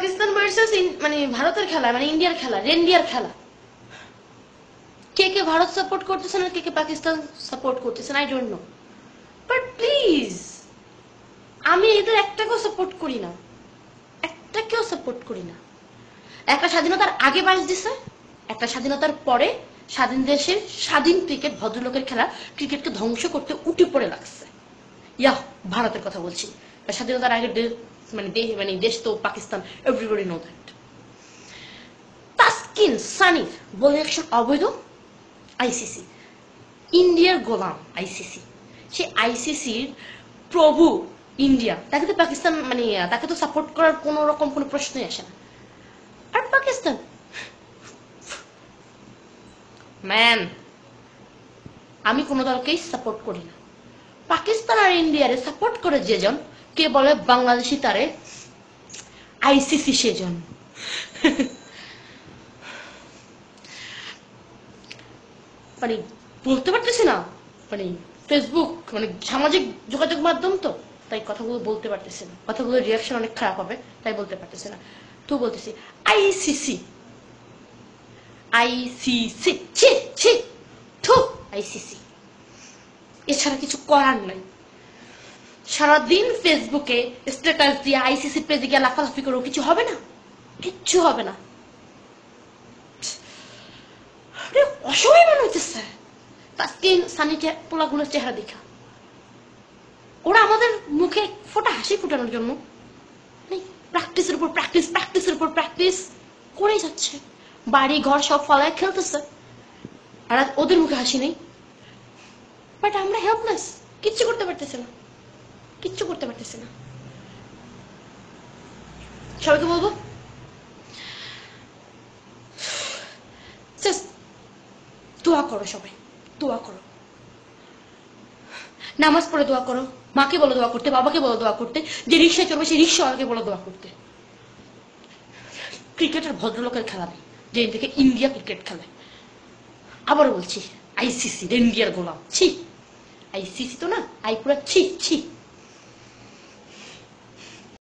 Pakistan versus মানে ভারতের খেলা, মানে ইন্ডিয়ার খেলা, রেন্ডিয়ার খেলা। কে কে ভারত সাপোর্ট করতেছেন আর কে কে পাকিস্তান সাপোর্ট করতেছেন I don't know, but please আমি এদের একটাকেও সাপোর্ট করি না, একটাকেও সাপোর্ট করি না। একটা স্বাধীনতার আগে বাস দিছে, একটা স্বাধীনতার পরে স্বাধীন দেশের স্বাধীন ক্রিকেট, ভদ্রলোকের খেলা ক্রিকেটকে ধ্বংস করতে উঠে পড়ে লাগছে। ইয়া ভারতের কথা বলছি, স্বাধীনতার আগে মানে দেশ তো Pakistan, everybody know that. Taskin সানির বল অ্যাকশন অবৈধ, আইসিসি ইন্ডিয়ার গোলাম, আইসিসি সে আইসিসির প্রভু ইন্ডিয়া, তাকে তো পাকিস্তান মানে তাকে তো সাপোর্ট করার কোনো রকম কোনো প্রশ্নই আসে না। আর পাকিস্তান ম্যান, আমি কোনো দলকেই সাপোর্ট করি না। পাকিস্তান আর ইন্ডিয়ারে সাপোর্ট করে যেজন, কে বলে বাংলাদেশি তারে আইসিসি সেজন। মানে বলতে পারতেছি না, মানে ফেসবুক মানে সামাজিক যোগাযোগ মাধ্যম তো, তাই কথাগুলো বলতে পারতেছি না, কথাগুলোর রিয়াকশন অনেক খারাপ হবে, তাই বলতে পারতেছি না। তো বলতেছি আইসিসি, আইসিসি ছি ছি থু, আইসিসি এছাড়া কিছু করার নাই। সারাদিন ফেসবুকে স্ট্যাটাস দিয়ে আইসিসি পেজে গিয়ে লাফালাফি করেও কিছু হবে না, কিচ্ছু হবে না। অসহায় মনে হচ্ছে তাসকিন সানি পোলাগুলোর চেহারা দেখা। ওরা আমাদের মুখে ফোটা হাসি ফুটানোর জন্য প্র্যাকটিসের উপর প্র্যাকটিস, প্র্যাকটিসের উপর প্র্যাকটিস করেই যাচ্ছে, বাড়ি ঘর সব ফলায় খেলতেছে, আর ওদের মুখে হাসি নেই। বাট আমরা হেল্পলেস, কিচ্ছু করতে পারতেছি না, কিচ্ছু করতে পারতেছি না। সবাইকে বলবো জাস্ট দোয়া করো, সবাই দোয়া করো, নামাজ পড়ে দোয়া করো, মাকে বলো দোয়া করতে, বাবাকে বলো দোয়া করতে, যে রিক্সায় চড়বে সেই রিক্সাওয়ালাকে বলো দোয়া করতে। ক্রিকেটের ভদ্রলোকের খেলা নেই, যে থেকে ইন্ডিয়া ক্রিকেট খেলে। আবারও বলছি আইসিসি ইন্ডিয়ার গোলাম, ছি। আইসিসি তো না, আই পুরা ছি ছি।